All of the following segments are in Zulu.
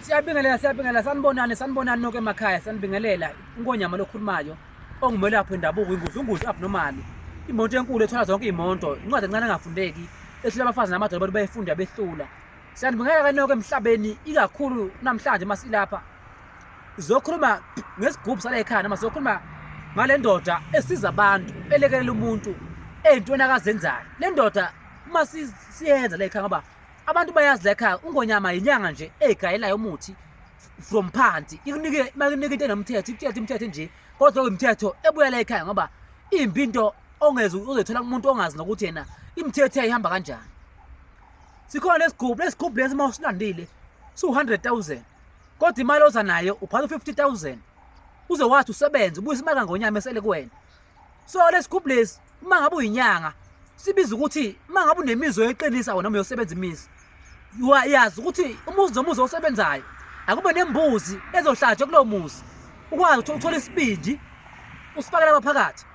Siyabingelela sanibonani nonke emakhaya sanibingelela Ngonyama lokhulumayo ongumelaphi wendabuko inguzi abnormal imoto enkulu ethola zonke imoto incwadi encane engafundeki ehlula abafazi namadoda abantu bayifunda behlula siyanibingelela kanonke emhlabeni ikakhulu namhlanje masilapha sizokhuluma ngesigubhu sala ekhaya noma sizokhuluma ngale ndoda esiza abantu elekelela umuntu ezintweni akazenzayo le ndoda uma siyenza la ekhaya ngoba abantu bayazi la ekhaya uNgonyama inyanga nje egayelayo umuthi from phansi ikunike makunike into enomthetho imithetho nje kodwa imithetho ebuya la ekhaya ngoba impinto ongeze uzothola umuntu ongazi nokuthi yena imithetho ihamba kanjani sikhona lesigubhu lesi mawusilandile su100,000 kodwa imali oza nayo uphatha 50,000 uzowathi usebenze ubuye imali kaNgonyama esele kuwena so lesigubhu lesi uma ngabe uyinyanga sibiza ukuthi uma ngabe unemizo yeqinisa wona noma uyosebenza imizi yazi ukuthi umuzi osebenzayo akube nembuzi ezohlatshwa kulowo muzi ukwazi ukuthola isibindi usifakela abaphakathi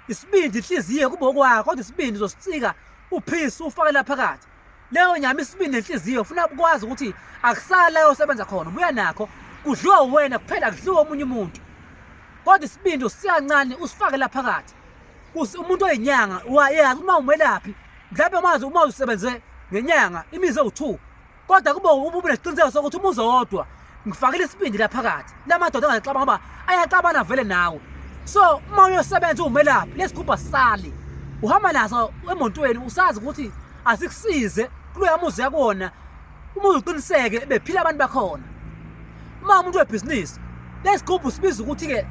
isibindi inhliziyo kube okwakho kodwa isibindi uzosicika uphisa ufakela phakathi leyo nyama isibindi inhliziyo ufuna ukwazi ukuthi akusala yosebenza khona ubuya nakho kudliwa wena kuphela kudliwa omunye umuntu kodwa isibindi usiyancane usifakela phakathi umuntu oyinyanga yazi uma umelaphi mhlawumbe uma usebenze ngenyanga imizi ewu2 kodwa kube ube nesiqiniseko sokuthi umuzi owodwa ngifakile isibindi la phakathi lamadoda angaxabana ngoba ayaxabana vele nawe so uma uyosebenza umelaphi lesigubhu asali uhamba naso emontweni usazi ukuthi asikusize kuloya muzi yakona umuzi uqiniseke bephila abantu bakhona uma umuntu webhizinisi lesigubhu sibiza ukuthi ke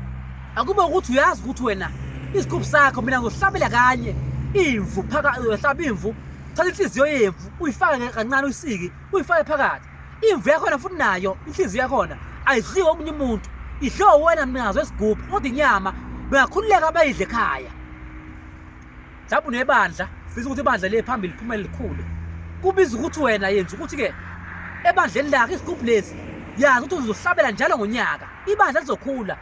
akube ukuthi uyazi ukuthi wena isigubhu sakho mina ngizohlabela kanye imvu phakathi uyohlaba imvu thatha inhliziyo yemvu uyifake kancane uyisiki uyifake phakathi imvu yakhona futhi nayo inhliziyo yakhona ayidliwe omunye umuntu idliwe wena mnikazi wesigubhu kodwa inyama bengakhululeka abayidle ekhaya mhlawumbe unebandla ufisa ukuthi ibandla liye phambili liphumele likhulu kubiza ukuthi wena yenza ukuthi ke ebandleni lakho isigubhu lesi yazi ukuthi uzohlabela njalo ngonyaka ibandla lizokhula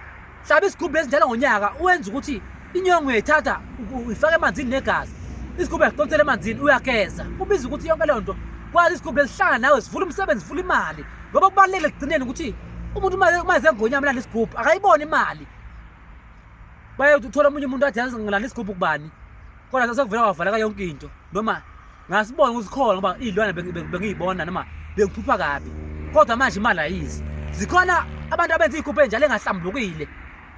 hlaba isigubhu lesi njalo ngonyaka uwenza ukuthi inyongo uyayithatha uyifake emanzini negazi isigubhu yaqontela emanzini uyageza kubiza ukuthi yonke leyo nto kwazi isigubhu lesihlanga nawe sivula umsebenzi sivula imali ngoba kubalulekile ekugcineni ukuthi umuntu uma ezengonyama lana isigubhu akayibona imali baye uthola omunye umuntu athi yazi ngilana isigubhu kubani kodwa sekuvela wavaleka yonke into noma ngasibona ukuthi khona ngoba izilwane bengiyibona noma bengiphupha kabi kodwa manje imali ayizi zikhona abantu abenza izigubhu enjalo engahlambulukile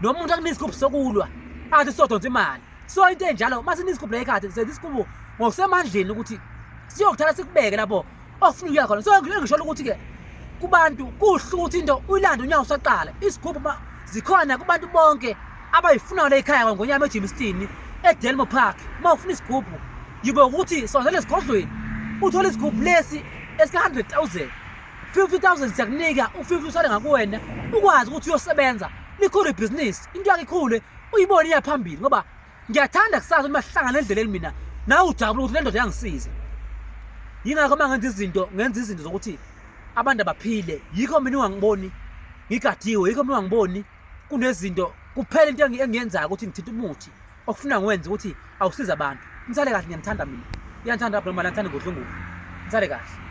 noma umuntu akunika isigubhu sokulwa athi sodonsa imali so into enjalo masini isigubhu la ekhaya senza isigubhu ngokusemandleni ukuthi siyokuthatha sikubeke lapho ofuna ukuya khona so ngisho ukuthi ke kubantu kuhle ukuthi into uyilanda unyawo usaqala isigubhu zikhona kubantu bonke abayifunayo la ekhaya kwaNgonyama eJimistini eDelmo Park uma ufuna isigubhu yibe ukuthi sondela esigodlweni uthola isigubhu lesi esika100,000 50,000 siyakunika u50 usale ngakuwena ukwazi ukuthi uyosebenza likhulu ibhizinisi into yakhe ikhulu uyibone iya phambili ngoba ngiyathanda kusazi uma sihlangana endleleni mina nawe ujabula ukuthi le ndoda yangisiza yingakho mangenza izinto zokuthi abantu abaphile yikho mina ungangiboni ngigadiwe yikho mina ungangiboni kunezinto kuphela into engiyenzayo ukuthi ngithinta umuthi okufuna ngiwenze ukuthi awusiza abantu ngitsale kahle ngiyamthanda mina iyanthanda abnormal ngithanda ngodlungu ngitsale kahle